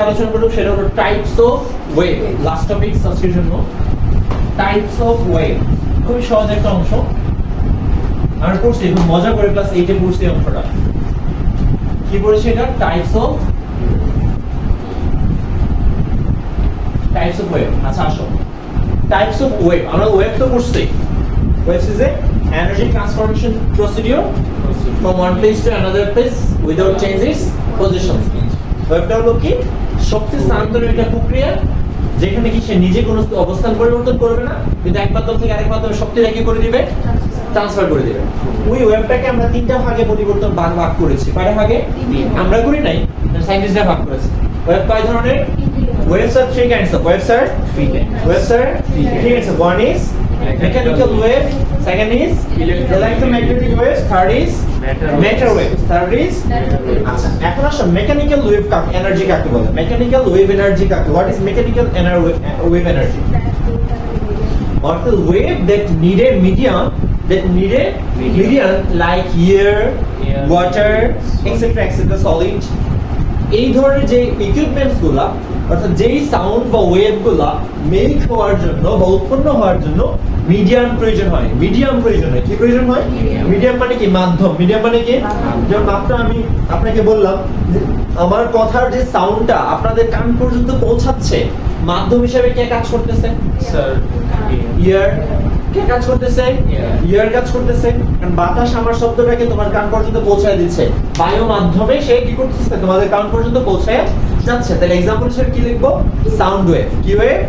আলোচনা করব সেটা হলো types of wave. Last topic subscription জন্য টাইপস অফ ওয়েভ খুবই সহজ একটা অংশ। আমরা পড়ছি খুব মজা করে ক্লাস 8 এ পড়ছি অংশটা। কি পড়ছি এটা? Types of wave. আচ্ছা আসো, টাইপস অফ ওয়েভ আমরা ওয়েভ তো পড়ছি। Wave is a energy transformation procedure from one place to another place without changing its position. ওয়েভটা হলো কি? শক্তি স্থানান্তরের একটা প্রক্রিয়া যেখানে কি সে নিজে কোনো অবস্থান পরিবর্তন করবে না, কিন্তু এক মাধ্যম থেকে আরেক মাধ্যমে শক্তিটা কি করে দিবে? ট্রান্সফার করে দিবে। ওই ওয়েভটাকে আমরা তিনটা ভাগে পরিবর্তন ভাগ করেছি। কয়টা ভাগে? আমরা করি নাই, সায়েন্টিস্টরা ভাগ করেছে। ওয়েভ কয় ধরনের? Waves are three kinds of waves are three kinds of. One is mechanical wave, second is electromagnetic waves, third is matter wave, third is আচ্ছা এখন আসো মেকানিক্যাল ওয়েভ এনার্জি কাকে বলে? মেকানিক্যাল ওয়েভ এনার্জি কাকে? What is mechanical wave energy? Or the wave that need a medium like air, water, etc. solid. এই ধরনের যে equipments গুলা অর্থাৎ যেই সাউন্ড বা ওয়েভ গুলা মেক হওয়ার জন্য বা উৎপন্ন হওয়ার জন্য মিডিয়াম প্রয়োজন হয়। কি প্রয়োজন হয়? মিডিয়াম মানে কি? মাধ্যম। মিডিয়াম মানে কি? যেমন মাত্র আমি আপনাকে বললাম যে আমার কথার যে সাউন্ডটা আপনাদের কান পর্যন্ত পৌঁছাচ্ছে, মাধ্যম হিসেবে কে কাজ করতেছে? স্যার ইয়ার। কে কাজ করতেছে? ইয়ার কাজ করতেছে। কারণ বাতাস আমার শব্দটাকে তোমার কান পর্যন্ত পৌঁছায় দিচ্ছে, বায়ু মাধ্যমে সে কি করতেছে? তোমাদের কান পর্যন্ত পৌঁছায় যাচ্ছে। তাহলে एग्जांपल হিসেবে কি লিখবো? Sound wave. কি wave?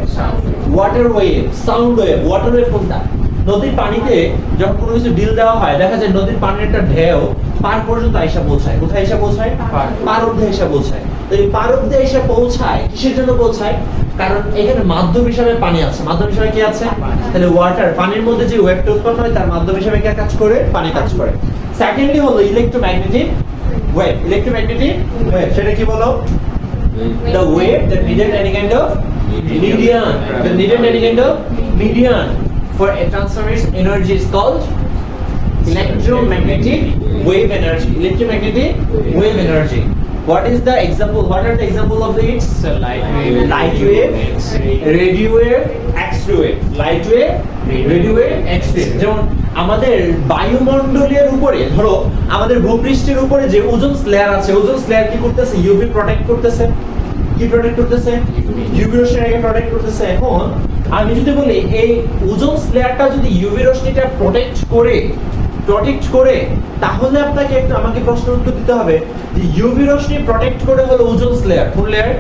Water wave. Sound wave. Water wave কোনটা? নদীর পানিতে যখন কোনো কিছু ডিল দেওয়া হয়, দেখা যায় নদীর পানির একটা ঢেউ পার পর্যন্ত আইসা পৌঁছায়। কোথায় এসে পৌঁছায়? পার অবধি এসে পৌঁছায়। তো এই পার অবধি এসে পৌঁছায় কিসের জন্য পৌঁছায়? কারণ এখানে মাধ্যম হিসেবে পানি আছে। মাধ্যম হিসেবে কি আছে? তাহলে ওয়াটার, পানির মধ্যে যে ওয়েভটা উৎপন্ন হয় তার মাধ্যম হিসেবে কে কাজ করে? পানি কাজ করে। সেকেন্ডলি হলো ইলেকট্রোম্যাগনেটিক ওয়েভ। ইলেকট্রোম্যাগনেটিক ওয়েভ সেটা কি বলো? The wave that needed any kind of medium for a transformation energy is called electromagnetic wave energy. Electromagnetic wave energy. What is the example? What are the example of it? Light wave, radio wave, X-ray wave. Light wave, radio wave, X-ray. যেমন আমাদের বায়ুমণ্ডলের উপরে, ধরো আমাদের ভূপৃষ্ঠের উপরে যে ozone layer আছে, ওজোন লেয়ার কি করতেছে? ইউভি প্রোটেক্ট করতেছে। কি প্রোটেক্ট করতেছে? ইউভি রশ্মিটাকে প্রোটেক্ট করতেছে। এখন আমি যদি বলি এই ওজোন লেয়ারটা যদি ইউভি রশ্মিটা প্রোটেক্ট করে তাহলে আপনাকে আমাকে প্রশ্নের উত্তর দিতে হবে যে ইউভি রশ্মি প্রোটেক্ট করে হলো ওজোন লেয়ার। কোন লেয়ার?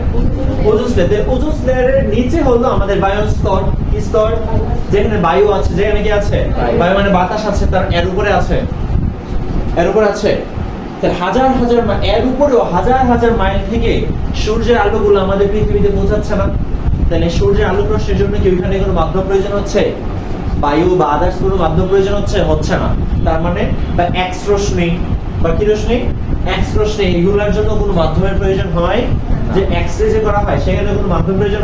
Ozone layer. ওজোন লেয়ারের নিচে হলো আমাদের বায়ু স্তর। কি স্তর? যেখানে বায়ু আছে। যেখানে কি আছে? বায়ু মানে বাতাস আছে, তার এর উপরে আছে। তাহলে এর উপরেও হাজার মাইল থেকে সূর্যের আলোগুলো আমাদের পৃথিবীতে পৌঁছাচ্ছে না। তাহলে সূর্যের আলো প্রশ্নের জন্য কি ওইখানে কোনো মাধ্যম প্রয়োজন হচ্ছে? বায়ু বা আদার্স কোনো মাধ্যম প্রয়োজন হচ্ছে না। তার মানে বা এক্স রশ্মি বা কি রশ্মি? এক্স রশ্মি, এগুলোর জন্য কোনো মাধ্যমের প্রয়োজন হয়? যে এক্স রে যে করা হয় সেখানে কোনো মাধ্যম প্রয়োজন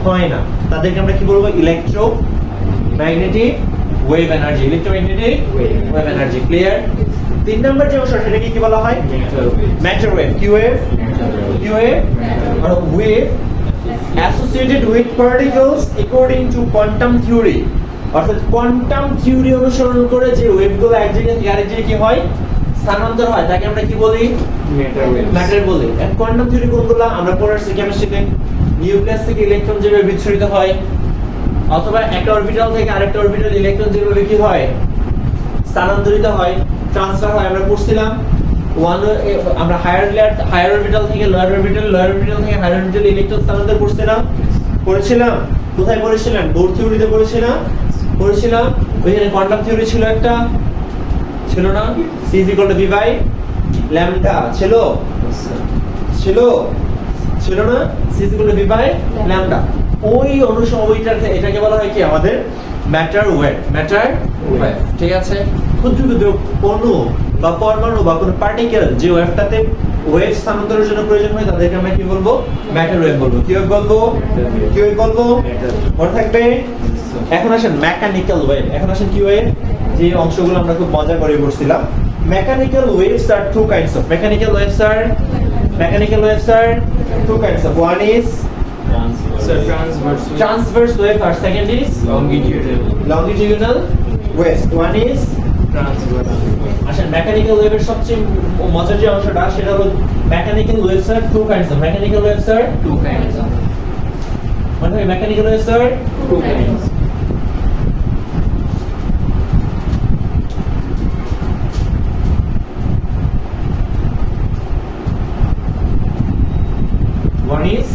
হয় না। তাদেরকে আমরা কি বলবো? Electromagnetic wave energy. Electromagnetic wave energy. Clear? 3 number যে অংশ সেটাকে কি বলা হয়? Matter wave. কি ওয়েভ? আর wave associated with particles according to quantum theory. অর্থাৎ কোয়ান্টাম থিওরি অনুসরণ করে যে ওয়েভগুলো এক জায়গা থেকে আরেক জায়গায় কি হয়? স্থানান্তর হয়, তাকে আমরা কি বলি? ম্যাটার বলি। এন্ড কোয়ান্টাম থিওরি কোনগুলো? আমরা পড়াচ্ছি কেমিস্ট্রিতে। নিউক্লিয়াস থেকে ইলেকট্রন যেভাবে বিচ্ছুরিত হয়, অথবা একটা অরবিটাল থেকে আরেকটা অরবিটাল ইলেকট্রন যেভাবে কি হয়? স্থানান্তরিত হয়, ট্রান্সফার হয়। আমরা পড়ছিলাম আমরা হায়ার অরবিটাল থেকে লোয়ার অরবিটাল থেকে হায়ার অরবিটাল ইলেকট্রন স্থানান্তর পড়ছিলাম। কোথায় পড়েছিলাম? বোর থিওরিতে পড়েছিলাম। ওইখানে কোয়ান্টাম থিওরি ছিল একটা, ছিল না? C = V/λ ছিল না? C = V/λ। ওই এটাকে বলা হয় কি? আমাদের ম্যাটার ওয়েভ। ঠিক আছে? ক্ষুদ্র অণু বা পরমাণু বা কোনো পার্টিকেল যে ওয়েভটাতে ওয়েভ স্থানান্তরের জন্য প্রয়োজন হয় তাদেরকে আমরা কি বলবো? ম্যাটার ওয়েভ বলবো। কি ওয়েভ বলবো? মনে থাকবে? এখন আসেন মেকানিক্যাল ওয়েভ। কি ওয়েভ? যে অংশগুলো আমরা খুব মজা করে পড়ছিলাম। Mechanical waves are two kinds of. Mechanical waves are Mechanical waves are two kinds of. One is transverse wave, or second is longitudinal waves. One is আচ্ছা, মেকানিক্যাল ওয়েভের সবচেয়ে মজার যে অংশটা সেটা হলো mechanical waves are two kinds of. Mechanical waves are two kinds of. মানে mechanical waves are two kinds. One is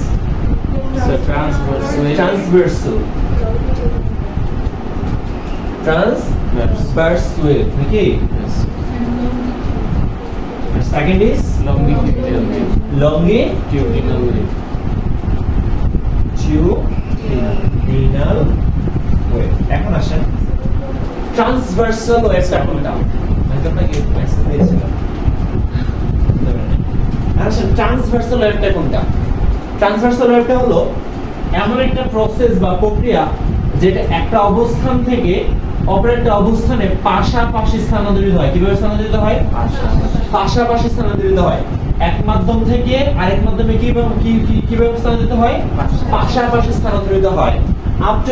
transversal. Transverse wave, okay? Yes. And second is Longitudinal wave. longitudinal wave. এখন আসেন transversal ওয়েভটা কোনটা? আমি তো আপনাকে message দিয়েছিলাম। আসেন transversal ওয়েভটা কোনটা? ট্রান্সভার্সাল ওয়েভটা হলো এমন একটা প্রসেস বা প্রক্রিয়া যেটা একটা অবস্থান থেকে অপর একটা অবস্থানে পাশাপাশি স্থানান্তরিত হয়। কিভাবে স্থানান্তরিত হয়? পাশাপাশি স্থানান্তরিত হয়। এক মাধ্যম থেকে আরেক মাধ্যমে কিভাবে স্থানান্তরিত হয়? পাশাপাশি স্থানান্তরিত হয়। আপ টু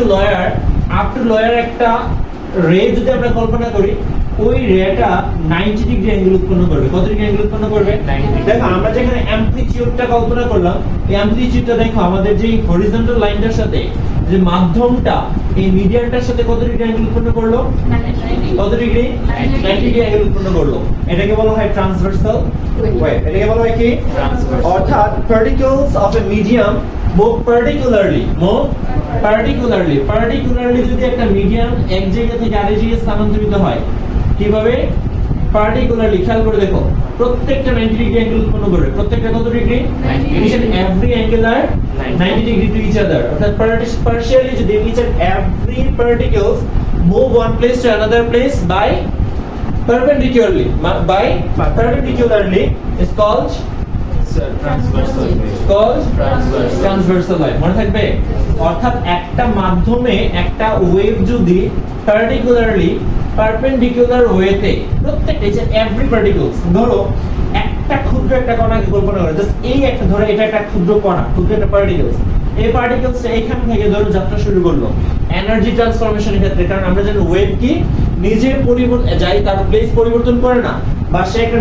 লয়ার একটা রে যদি আমরা কল্পনা করি, ওই রেটা 90 ডিগ্রি অ্যাঙ্গেল উৎপন্ন করবে। কত ডিগ্রি অ্যাঙ্গেল উৎপন্ন করবে? 90 ডিগ্রি। দেখো আমরা যেখানে অ্যামপ্লিটিউডটা কল্পনা করলাম, এই অ্যামপ্লিটিউডটা দেখো আমাদের যে হরিজন্টাল লাইনটার সাথে যে মাধ্যমটা এই মিডিয়ানটার সাথে কত ডিগ্রি অ্যাঙ্গেল উৎপন্ন করলো? কত ডিগ্রি? 90 ডিগ্রি অ্যাঙ্গেল উৎপন্ন করলো। এটাকে বলা হয় ট্রান্সভার্সাল ওয়েভ। এটাকে বলা হয় কি? অর্থাৎ particles of A medium move particularly যদি একটা মিডিয়াম এক জায়গা থেকে আরেক জায়গায় স্থানান্তরিত হয়, কিভাবে? পার্টিকুলারলি। খেয়াল করে দেখো, প্রত্যেকটা 90 ডিগ্রি অ্যাঙ্গেল উৎপন্ন করবে। প্রত্যেকটা কত degree? 90 degree. Every angle are 90 degree to each other. অর্থাৎ partially যদি each and every particles move one place to another place by perpendicularly is called transversal wave. মনে থাকবে? অর্থাৎ একটা মাধ্যমে একটা ওয়েভ যদি পারপেন্ডিকুলার ওয়েতে প্রত্যেকটা এভরি পার্টিকলস, ধরো একটা ক্ষুদ্র একটা কণাকে কল্পনা করে, জাস্ট এই একটা ধরো এটা একটা ক্ষুদ্র কণা, ক্ষুদ্র একটা পার্টিকলস। এই পার্টিকলসটা এখান থেকে ধরো যাত্রা শুরু করলো এনার্জি ট্রান্সফরমেশনের ক্ষেত্রে। কারণ আমরা জানি ওয়েভ কি নিজে যাই তার প্লেস পরিবর্তন করে না, বা সে একটা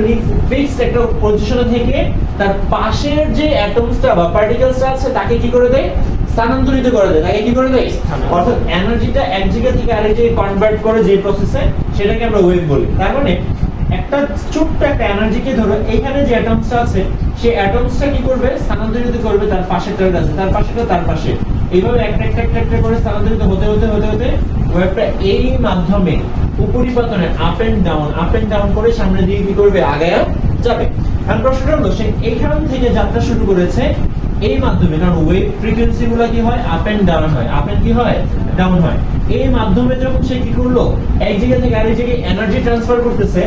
ফিক্সড একটা পজিশনে থেকে তার পাশের যে অ্যাটমসটা বা পার্টিকলসটা আছে তাকে কি করে দেয়? স্থানান্তরিত করে দেয়। তাকে কি করে দেয়? অর্থাৎ এনার্জিটা এক জায়গা থেকে আরেক জায়গায় কনভার্ট করে যে প্রসেসে, সেটাকে আমরা ওয়েভ বলি। তার মানে একটা ছোট্ট একটা এনার্জিকে ধরো এখানে যে অ্যাটমসটা আছে সেই অ্যাটমসটা কি করবে? স্থানান্তরিত করবে তার পাশেরটার কাছে, তার পাশেরটা তার পাশে। এইভাবে একটা করে স্থানান্তরিত হতে ওয়েভটা এই মাধ্যমে উপরিপাতনে আপ এন্ড ডাউন করে সামনে দিয়ে কি করবে? আগায়া যাবে। আর প্রশ্নটা হলো সে এইখান থেকে যাত্রা শুরু করেছে এই মাধ্যমে, কারণ ওয়েভ ফ্রিকোয়েন্সি গুলো কি হয়? আপ এন্ড ডাউন হয়। আপ এন্ড কি হয়? ডাউন হয়। এই মাধ্যমে যখন সে কি করলো এক জায়গা থেকে আরেক জায়গায় এনার্জি ট্রান্সফার করতেছে,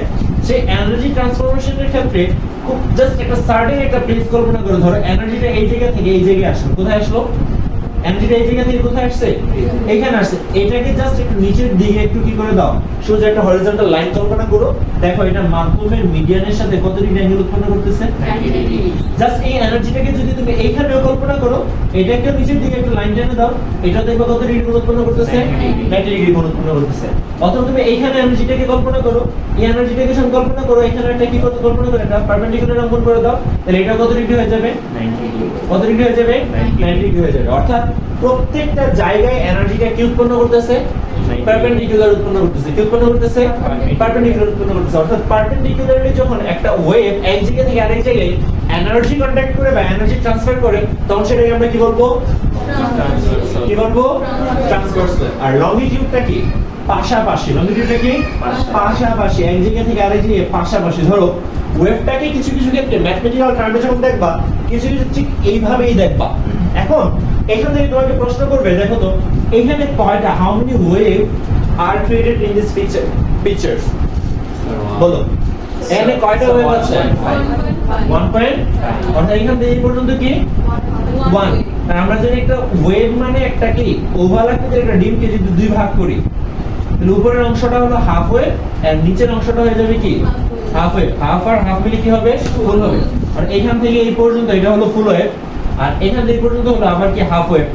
সেই এনার্জি ট্রান্সফরমেশনের ক্ষেত্রে খুব জাস্ট একটা সার্টেন একটা প্লেস কল্পনা করে, ধরো এনার্জিটা এই জায়গা থেকে এই জায়গায় আসলো। কোথায় আসলো? এনার্জিটা এই জায়গা থেকে কোথায় আসছে? এখানে আসছে। এটাকে জাস্ট একটু নিচের দিকে একটু কি করে দাও, সোজা একটা হরিজন্টাল লাইন কল্পনা করো। দেখো এটা মাধ্যমের মিডিয়ানের সাথে কত ডিগ্রি অ্যাঙ্গেল উৎপন্ন করতেছে? 90 ডিগ্রি। জাস্ট এই এনার্জিটাকে যদি তুমি এইখানেও কল্পনা করো, এটাকে নিচের দিকে একটু লাইন টেনে দাও, এটা দেখো কত ডিগ্রি কোণ উৎপন্ন করতেছে? 90 ডিগ্রি কোণ উৎপন্ন করতেছে। অথবা তুমি এইখানে এনার্জিটাকে কল্পনা করো, এই এনার্জিটাকে যখন কল্পনা করো, এখানে একটা কি করতে কল্পনা করো, এটা পারপেন্ডিকুলার অঙ্কন করে দাও, তাহলে এটা কত ডিগ্রি হয়ে যাবে? 90 ডিগ্রি। কত ডিগ্রি হয়ে যাবে? 90 ডিগ্রি হয়ে যাবে। অর্থাৎ প্রত্যেকটা জায়গায় এনার্জিটা কি উৎপন্ন করতেছে? পারপেন্ডিকুলার উৎপন্ন করতেছে। কি উৎপন্ন করতেছে? পারপেন্ডিকুলার উৎপন্ন করতেছে। অর্থাৎ পারপেন্ডিকুলারলি যখন একটা ওয়েভ এক জায়গা থেকে আরেক জায়গায় এনার্জি কন্ট্যাক্ট করে বা এনার্জি ট্রান্সফার করে, তখন সেটাকে আমরা কি বলবো? কি বলবো? ট্রান্সভার্সাল। আর লংজিটিউডটা কি? পাশাপাশি। লংজিটিউডটা কি? পাশাপাশি, এক জায়গা থেকে আরেক জায়গায় পাশাপাশি। ধরো ওয়েভটাকে কিছু ক্ষেত্রে ম্যাথমেটিক্যাল টার্মে যখন দেখবা, কিছু ঠিক এইভাবেই দেখবা। এখন এখান থেকে তোমাকে প্রশ্ন করবে, দেখো তো এখানে কয়টা, how many wave R created in this pictures? বলো এখানে কয়টা ওয়েভ আছে? 1.5। অর্থাৎ এখান থেকে এই পর্যন্ত কি 1। আমরা জানি একটা ওয়েভ মানে একটা কি ওভাল আকৃতির একটা ডিমকে যদি দুই ভাগ করি, তাহলে উপরের অংশটা হলো হাফ ওয়েভ আর নিচের অংশটা হয়ে যাবে কি হাফ ওয়েভ। হাফ আর হাফ মিলে কি হবে? ফুল হবে। আর এখান থেকে এই পর্যন্ত এটা হলো ফুল ওয়েভ, আর এখান থেকে এই পর্যন্ত হলো আবার কি হাফ ওয়েভ।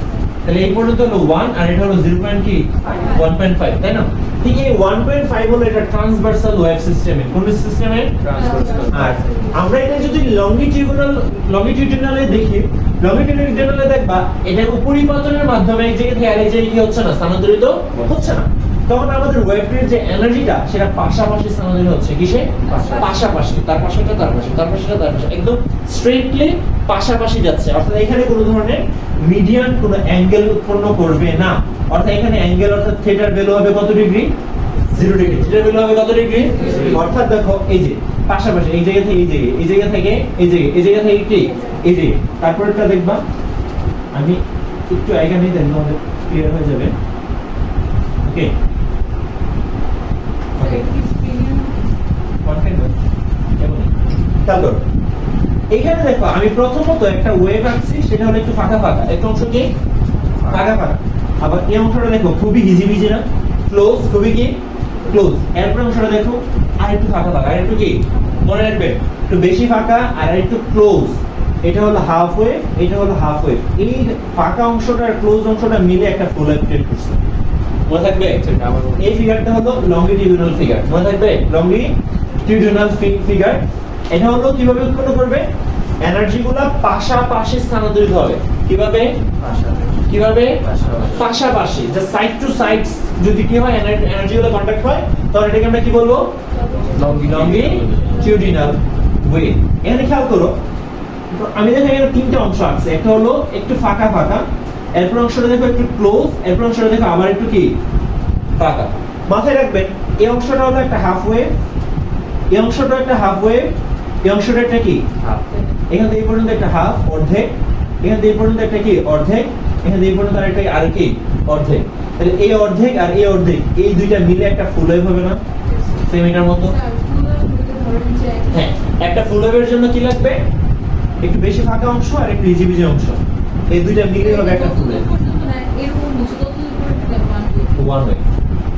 তাহলে এই পর্যন্ত হলো 1 আর এটা হলো 0.1.5, তাই না? ঠিক এই 1.5 হলো এটা ট্রান্সভার্সাল ওয়েভ সিস্টেমে। কোন সিস্টেমে? ট্রান্সভার্সাল। আর আমরা এটা যদি লংগিটিউডিনালে দেখি, লংগিটিউডিনালে দেখবা এটার উপরিপাতনের মাধ্যমে এই জায়গা থেকে আরেক জায়গায় কি হচ্ছে না, স্থানান্তরিত হচ্ছে না। তখন আমাদের ওয়েভের যে এনার্জিটা সেটা পাশাপাশি স্থানান্তরিত হচ্ছে। কিসে? পাশাপাশি। তার পাশেটা তার পাশে, তার পাশেটা তার পাশে, একদম স্ট্রেটলি পাশাপাশি যাচ্ছে। অর্থাৎ এখানে কোনো ধরনের মিডিয়ান কোনো অ্যাঙ্গেল উৎপন্ন করবে না। অর্থাৎ এখানে অ্যাঙ্গেল অর্থাৎ থিটার ভ্যালু হবে কত ডিগ্রি? 0 ডিগ্রি। থিটার ভ্যালু হবে কত ডিগ্রি? অর্থাৎ দেখো এই যে পাশাপাশি এই জায়গা থেকে এই জায়গায়, এই জায়গা থেকে এই জায়গায়, এই জায়গা থেকে কি এই জায়গায়। তারপরটা দেখবা, আমি একটু আইগা নিয়ে দেন, আমাদের ক্লিয়ার হয়ে যাবে। ওকে এইখানে দেখো আমি প্রথমত একটা ওয়েভ আঁকছি, সেটা হলো একটু ফাঁকা ফাঁকা, একটা অংশ কি ফাঁকা ফাঁকা। আবার এই অংশটা দেখো খুবই হিজিবিজি না, ক্লোজ, খুবই কি ক্লোজ। এরপর অংশটা দেখো আর একটু ফাঁকা ফাঁকা, আর একটু কি মনে রাখবে একটু বেশি ফাঁকা আর একটু ক্লোজ। এটা হলো হাফ ওয়েভ, এটা হলো হাফ ওয়েভ। এই ফাঁকা অংশটা আর ক্লোজ অংশটা মিলে একটা ফুল ওয়েভ ক্রিয়েট করছে। মনে থাকবে এই ফিগারটা হলো লংগিটিউডিনাল ফিগার। মনে থাকবে লংগিটিউডিনাল ফিগার। এটা হলো কিভাবে উৎপন্ন করবে? এনার্জিগুলো পাশাপাশি স্থানান্তরিত হবে। কিভাবে? কিভাবে? পাশাপাশি। যে সাইড টু সাইড যদি কি হয়, এনার্জিগুলো কন্টাক্ট হয়, তাহলে এটাকে আমরা কি বলবো? Longitudinal wave. এখানে খেয়াল করো, আমি দেখো এখানে তিনটা অংশ আছে। একটা হলো একটু ফাঁকা ফাঁকা, এরপর অংশটা দেখো একটু ক্লোজ, এরপর অংশটা দেখো আবার একটু কি ফাঁকা। মাথায় রাখবেন এই অংশটা হলো একটা হাফ ওয়েভ, এই অংশটা একটা হাফ ওয়েভ, এই অংশটা একটা কি হাফ। এখান থেকে এই পর্যন্ত একটা হাফ, অর্ধেক। এখান থেকে এই পর্যন্ত একটা কি অর্ধেক। এখান থেকে এই পর্যন্ত আরেকটা আর কি অর্ধেক। তাহলে এই অর্ধেক আর এই অর্ধেক, এই দুইটা মিলে একটা ফুল ওয়েভ হবে না? সেম এটার মতো। হ্যাঁ, একটা ফুল ওয়েভের জন্য কি লাগবে? একটু বেশি ফাঁকা অংশ আর একটু হিজিবিজি অংশ, এই দুইটা মিলে হবে একটা ফুল ওয়েভ। One way.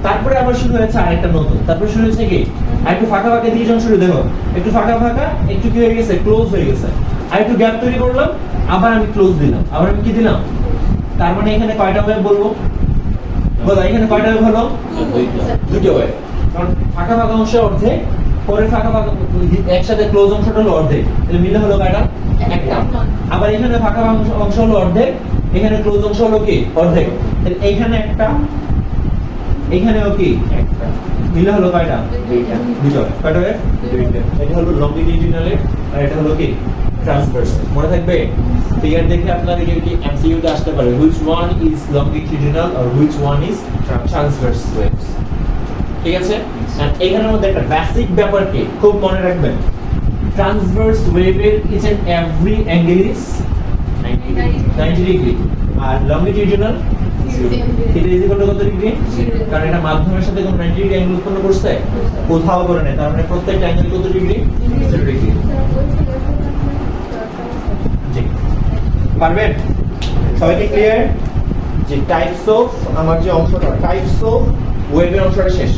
তারপরে আবার শুরু হয়েছে আরেকটা নতুন। তারপরে শুরু হয়েছে কি আরেকটু ফাঁকা ফাঁকা দিয়ে অংশ দেখো, একটু ফাঁকা ফাঁকা, একটু কি হয়ে গেছে ক্লোজ হয়ে গেছে। আর একটু গ্যাপ তৈরি করলাম, আবার আমি ক্লোজ দিলাম, আবার আমি কি দিলাম। তার মানে এখানে কয়টা ওয়েভ বলবো? বলো এখানে কয়টা ওয়েভ হলো? দুটো ওয়েভ। কারণ ফাঁকা ফাঁকা অংশ অর্ধেক, পরে ফাঁকা ফাঁকা একসাথে ক্লোজ অংশটা হলো অর্ধেক, তাহলে মিলে হলো কয়টা? একটা। আবার এখানে ফাঁকা অংশ হলো অর্ধেক, এখানে ক্লোজ অংশ হলো কি অর্ধেক, তাহলে এইখানে একটা, এইখানেও কি একটা, মিলে হলো কয়টা? দুইটা। দুটো। কয়টা ওয়েভ? দুইটা। এটা হলো লংগিটিউডিনাল আর এটা হলো কি ট্রান্সভার্স। মনে থাকবে ফিগার দেখে আপনাদের কি এমসিকিউ তে আসতে পারে, which one is longitudinal or which one is transverse waves। ঠিক আছে? এন্ড এখানের মধ্যে একটা বেসিক ব্যাপার কি খুব মনে রাখবেন, ট্রান্সভার্স ওয়েভের each and every angle is 90 degree, আর লংগিটিউডিনাল এটা ইজ ইকুয়াল টু কত ডিগ্রি? কারণ এটা মাধ্যমের সাথে কোন 90 ডিগ্রি অ্যাঙ্গেল উৎপন্ন করছে, কোথাও করে নাই। তার মানে প্রত্যেকটা অ্যাঙ্গেল কত ডিগ্রি? 0 ডিগ্রি। জি, পারবেন? সবাইকে ক্লিয়ার? যে টাইপস অফ, আমার যে অংশটা টাইপস অফ ওয়েভের অংশটা শেষ।